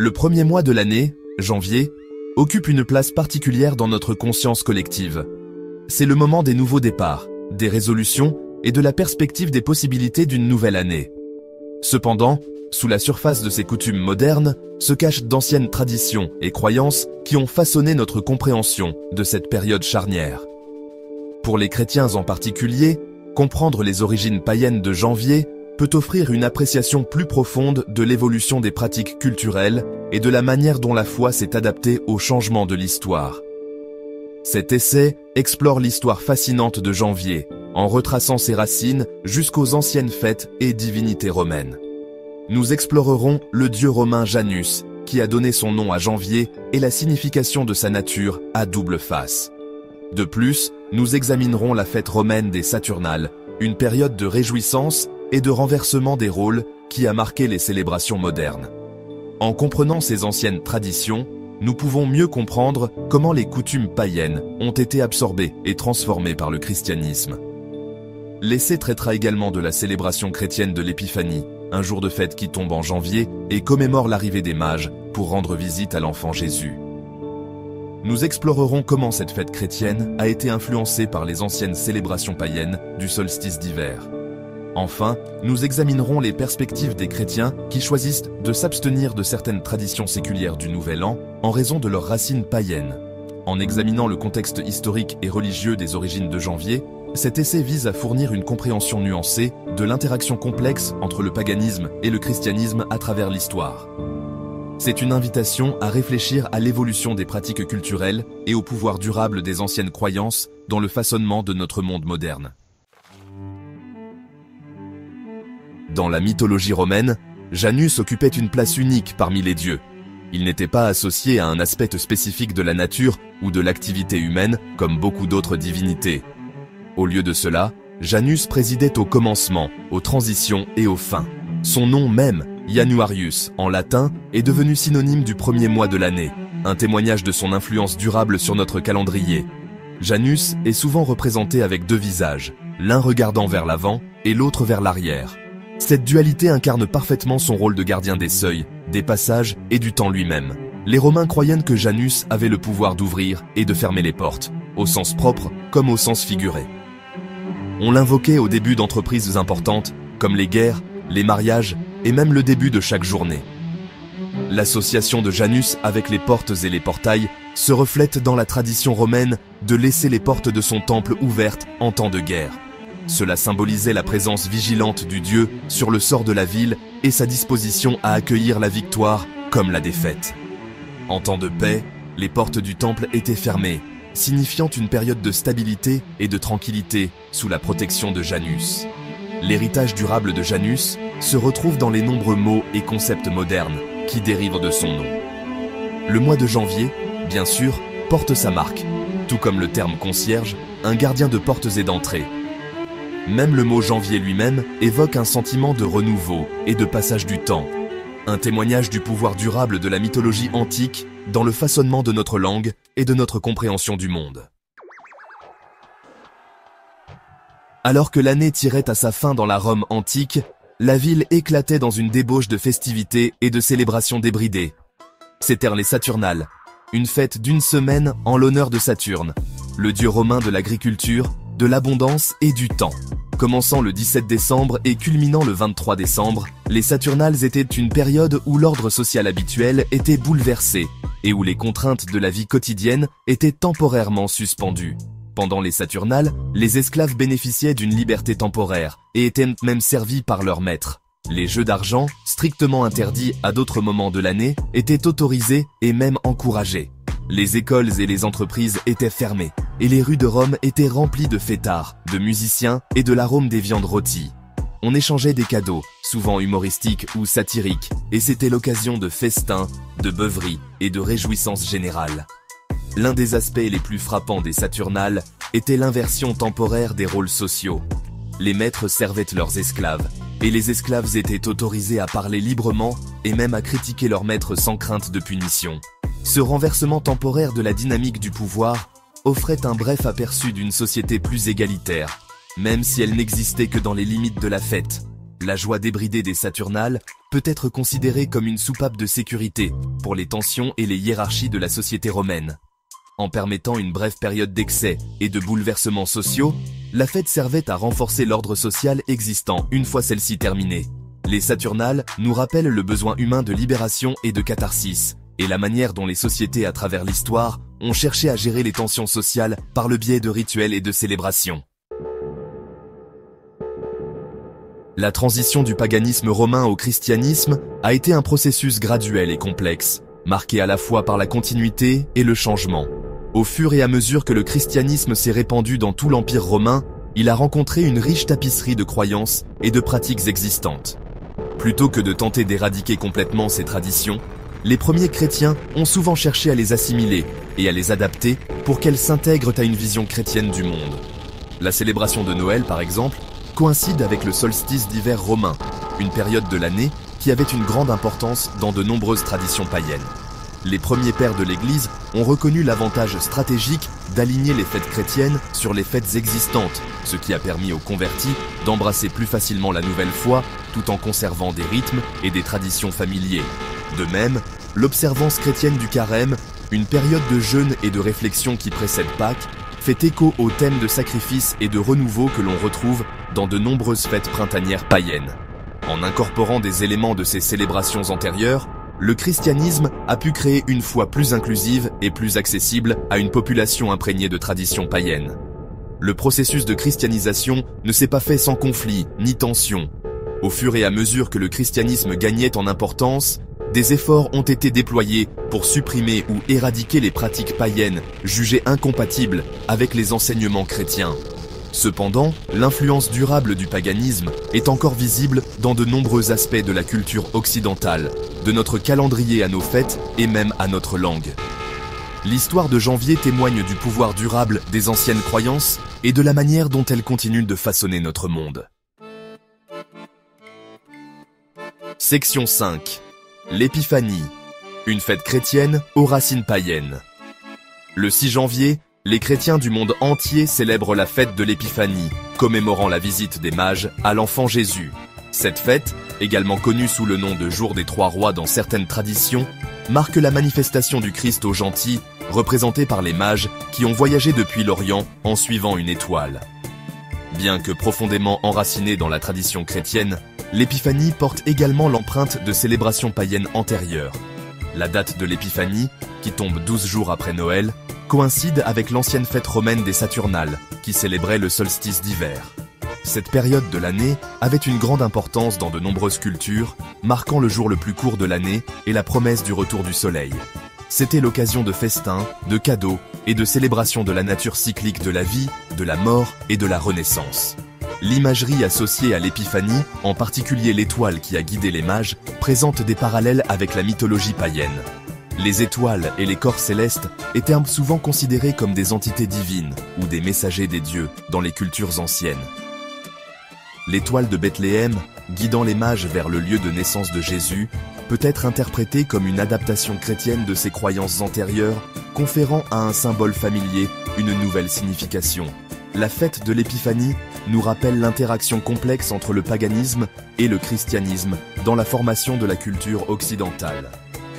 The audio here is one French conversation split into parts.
Le premier mois de l'année, janvier, occupe une place particulière dans notre conscience collective. C'est le moment des nouveaux départs, des résolutions et de la perspective des possibilités d'une nouvelle année. Cependant, sous la surface de ces coutumes modernes, se cachent d'anciennes traditions et croyances qui ont façonné notre compréhension de cette période charnière. Pour les chrétiens en particulier, comprendre les origines païennes de janvier peut offrir une appréciation plus profonde de l'évolution des pratiques culturelles et de la manière dont la foi s'est adaptée aux changements de l'histoire. Cet essai explore l'histoire fascinante de janvier, en retraçant ses racines jusqu'aux anciennes fêtes et divinités romaines. Nous explorerons le dieu romain Janus, qui a donné son nom à janvier, et la signification de sa nature à double face. De plus, nous examinerons la fête romaine des Saturnales, une période de réjouissance et de renversement des rôles qui a marqué les célébrations modernes. En comprenant ces anciennes traditions, nous pouvons mieux comprendre comment les coutumes païennes ont été absorbées et transformées par le christianisme. L'essai traitera également de la célébration chrétienne de l'Épiphanie, un jour de fête qui tombe en janvier et commémore l'arrivée des mages pour rendre visite à l'enfant Jésus. Nous explorerons comment cette fête chrétienne a été influencée par les anciennes célébrations païennes du solstice d'hiver. Enfin, nous examinerons les perspectives des chrétiens qui choisissent de s'abstenir de certaines traditions séculières du Nouvel An en raison de leurs racines païennes. En examinant le contexte historique et religieux des origines de janvier, cet essai vise à fournir une compréhension nuancée de l'interaction complexe entre le paganisme et le christianisme à travers l'histoire. C'est une invitation à réfléchir à l'évolution des pratiques culturelles et au pouvoir durable des anciennes croyances dans le façonnement de notre monde moderne. Dans la mythologie romaine, Janus occupait une place unique parmi les dieux. Il n'était pas associé à un aspect spécifique de la nature ou de l'activité humaine comme beaucoup d'autres divinités. Au lieu de cela, Janus présidait au commencement, aux transitions et aux fins. Son nom même, Januarius, en latin, est devenu synonyme du premier mois de l'année, un témoignage de son influence durable sur notre calendrier. Janus est souvent représenté avec deux visages, l'un regardant vers l'avant et l'autre vers l'arrière. Cette dualité incarne parfaitement son rôle de gardien des seuils, des passages et du temps lui-même. Les Romains croyaient que Janus avait le pouvoir d'ouvrir et de fermer les portes, au sens propre comme au sens figuré. On l'invoquait au début d'entreprises importantes, comme les guerres, les mariages et même le début de chaque journée. L'association de Janus avec les portes et les portails se reflète dans la tradition romaine de laisser les portes de son temple ouvertes en temps de guerre. Cela symbolisait la présence vigilante du dieu sur le sort de la ville et sa disposition à accueillir la victoire comme la défaite. En temps de paix, les portes du temple étaient fermées, signifiant une période de stabilité et de tranquillité sous la protection de Janus. L'héritage durable de Janus se retrouve dans les nombreux mots et concepts modernes qui dérivent de son nom. Le mois de janvier, bien sûr, porte sa marque, tout comme le terme concierge, un gardien de portes et d'entrées. Même le mot janvier lui-même évoque un sentiment de renouveau et de passage du temps, un témoignage du pouvoir durable de la mythologie antique dans le façonnement de notre langue et de notre compréhension du monde. Alors que l'année tirait à sa fin dans la Rome antique, la ville éclatait dans une débauche de festivités et de célébrations débridées. C'étaient les Saturnales, une fête d'une semaine en l'honneur de Saturne, le dieu romain de l'agriculture, de l'abondance et du temps. Commençant le 17 décembre et culminant le 23 décembre, les Saturnales étaient une période où l'ordre social habituel était bouleversé et où les contraintes de la vie quotidienne étaient temporairement suspendues. Pendant les Saturnales, les esclaves bénéficiaient d'une liberté temporaire et étaient même servis par leurs maîtres. Les jeux d'argent, strictement interdits à d'autres moments de l'année, étaient autorisés et même encouragés. Les écoles et les entreprises étaient fermées, et les rues de Rome étaient remplies de fêtards, de musiciens et de l'arôme des viandes rôties. On échangeait des cadeaux, souvent humoristiques ou satiriques, et c'était l'occasion de festins, de beuveries et de réjouissances générales. L'un des aspects les plus frappants des Saturnales était l'inversion temporaire des rôles sociaux. Les maîtres servaient leurs esclaves, et les esclaves étaient autorisés à parler librement et même à critiquer leurs maîtres sans crainte de punition. Ce renversement temporaire de la dynamique du pouvoir offrait un bref aperçu d'une société plus égalitaire, même si elle n'existait que dans les limites de la fête. La joie débridée des Saturnales peut être considérée comme une soupape de sécurité pour les tensions et les hiérarchies de la société romaine. En permettant une brève période d'excès et de bouleversements sociaux, la fête servait à renforcer l'ordre social existant une fois celle-ci terminée. Les Saturnales nous rappellent le besoin humain de libération et de catharsis, et la manière dont les sociétés à travers l'histoire ont cherché à gérer les tensions sociales par le biais de rituels et de célébrations. La transition du paganisme romain au christianisme a été un processus graduel et complexe, marqué à la fois par la continuité et le changement. Au fur et à mesure que le christianisme s'est répandu dans tout l'Empire romain, il a rencontré une riche tapisserie de croyances et de pratiques existantes. Plutôt que de tenter d'éradiquer complètement ces traditions, les premiers chrétiens ont souvent cherché à les assimiler et à les adapter pour qu'elles s'intègrent à une vision chrétienne du monde. La célébration de Noël, par exemple, coïncide avec le solstice d'hiver romain, une période de l'année qui avait une grande importance dans de nombreuses traditions païennes. Les premiers pères de l'Église ont reconnu l'avantage stratégique d'aligner les fêtes chrétiennes sur les fêtes existantes, ce qui a permis aux convertis d'embrasser plus facilement la nouvelle foi tout en conservant des rythmes et des traditions familiers. De même, l'observance chrétienne du carême, une période de jeûne et de réflexion qui précède Pâques, fait écho aux thèmes de sacrifice et de renouveau que l'on retrouve dans de nombreuses fêtes printanières païennes. En incorporant des éléments de ces célébrations antérieures, le christianisme a pu créer une foi plus inclusive et plus accessible à une population imprégnée de traditions païennes. Le processus de christianisation ne s'est pas fait sans conflit ni tension. Au fur et à mesure que le christianisme gagnait en importance, des efforts ont été déployés pour supprimer ou éradiquer les pratiques païennes jugées incompatibles avec les enseignements chrétiens. Cependant, l'influence durable du paganisme est encore visible dans de nombreux aspects de la culture occidentale, de notre calendrier à nos fêtes et même à notre langue. L'histoire de janvier témoigne du pouvoir durable des anciennes croyances et de la manière dont elles continuent de façonner notre monde. Section 5. L'épiphanie, une fête chrétienne aux racines païennes. Le 6 janvier, les chrétiens du monde entier célèbrent la fête de l'Épiphanie, commémorant la visite des mages à l'enfant Jésus. Cette fête, également connue sous le nom de Jour des Trois Rois dans certaines traditions, marque la manifestation du Christ aux gentils, représenté par les mages qui ont voyagé depuis l'Orient en suivant une étoile. Bien que profondément enracinée dans la tradition chrétienne, l'Épiphanie porte également l'empreinte de célébrations païennes antérieures. La date de l'Épiphanie, qui tombe 12 jours après Noël, coïncide avec l'ancienne fête romaine des Saturnales, qui célébrait le solstice d'hiver. Cette période de l'année avait une grande importance dans de nombreuses cultures, marquant le jour le plus court de l'année et la promesse du retour du soleil. C'était l'occasion de festins, de cadeaux et de célébrations de la nature cyclique de la vie, de la mort et de la renaissance. L'imagerie associée à l'épiphanie, en particulier l'étoile qui a guidé les mages, présente des parallèles avec la mythologie païenne. Les étoiles et les corps célestes étaient souvent considérés comme des entités divines ou des messagers des dieux dans les cultures anciennes. L'étoile de Bethléem, guidant les mages vers le lieu de naissance de Jésus, peut être interprétée comme une adaptation chrétienne de ces croyances antérieures, conférant à un symbole familier une nouvelle signification. La fête de l'Épiphanie nous rappelle l'interaction complexe entre le paganisme et le christianisme dans la formation de la culture occidentale.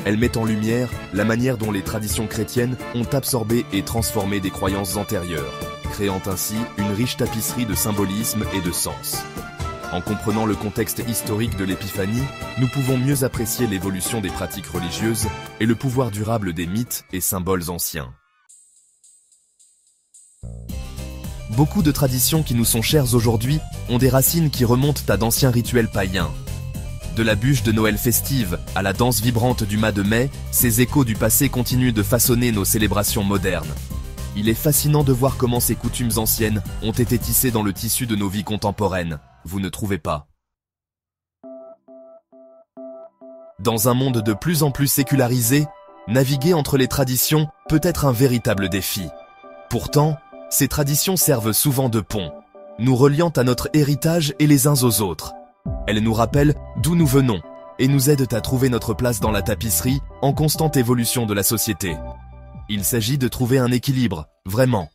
Elle met en lumière la manière dont les traditions chrétiennes ont absorbé et transformé des croyances antérieures, créant ainsi une riche tapisserie de symbolisme et de sens. En comprenant le contexte historique de l'Épiphanie, nous pouvons mieux apprécier l'évolution des pratiques religieuses et le pouvoir durable des mythes et symboles anciens. Beaucoup de traditions qui nous sont chères aujourd'hui ont des racines qui remontent à d'anciens rituels païens. De la bûche de Noël festive à la danse vibrante du mas de mai, ces échos du passé continuent de façonner nos célébrations modernes. Il est fascinant de voir comment ces coutumes anciennes ont été tissées dans le tissu de nos vies contemporaines, vous ne trouvez pas? Dans un monde de plus en plus sécularisé, naviguer entre les traditions peut être un véritable défi. Pourtant, ces traditions servent souvent de pont, nous reliant à notre héritage et les uns aux autres. Elles nous rappellent d'où nous venons et nous aident à trouver notre place dans la tapisserie en constante évolution de la société. Il s'agit de trouver un équilibre, vraiment.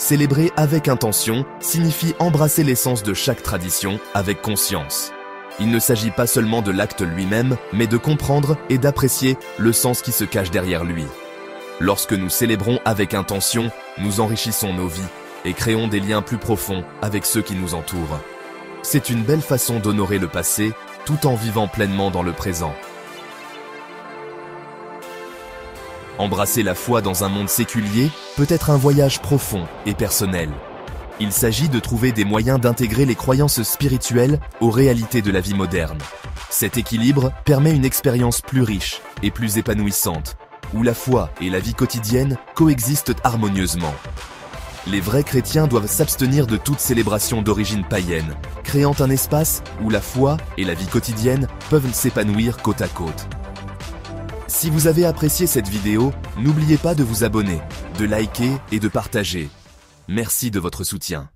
Célébrer avec intention signifie embrasser l'essence de chaque tradition avec conscience. Il ne s'agit pas seulement de l'acte lui-même, mais de comprendre et d'apprécier le sens qui se cache derrière lui. Lorsque nous célébrons avec intention, nous enrichissons nos vies et créons des liens plus profonds avec ceux qui nous entourent. C'est une belle façon d'honorer le passé tout en vivant pleinement dans le présent. Embrasser la foi dans un monde séculier peut être un voyage profond et personnel. Il s'agit de trouver des moyens d'intégrer les croyances spirituelles aux réalités de la vie moderne. Cet équilibre permet une expérience plus riche et plus épanouissante, où la foi et la vie quotidienne coexistent harmonieusement. Les vrais chrétiens doivent s'abstenir de toute célébration d'origine païenne, créant un espace où la foi et la vie quotidienne peuvent s'épanouir côte à côte. Si vous avez apprécié cette vidéo, n'oubliez pas de vous abonner, de liker et de partager. Merci de votre soutien.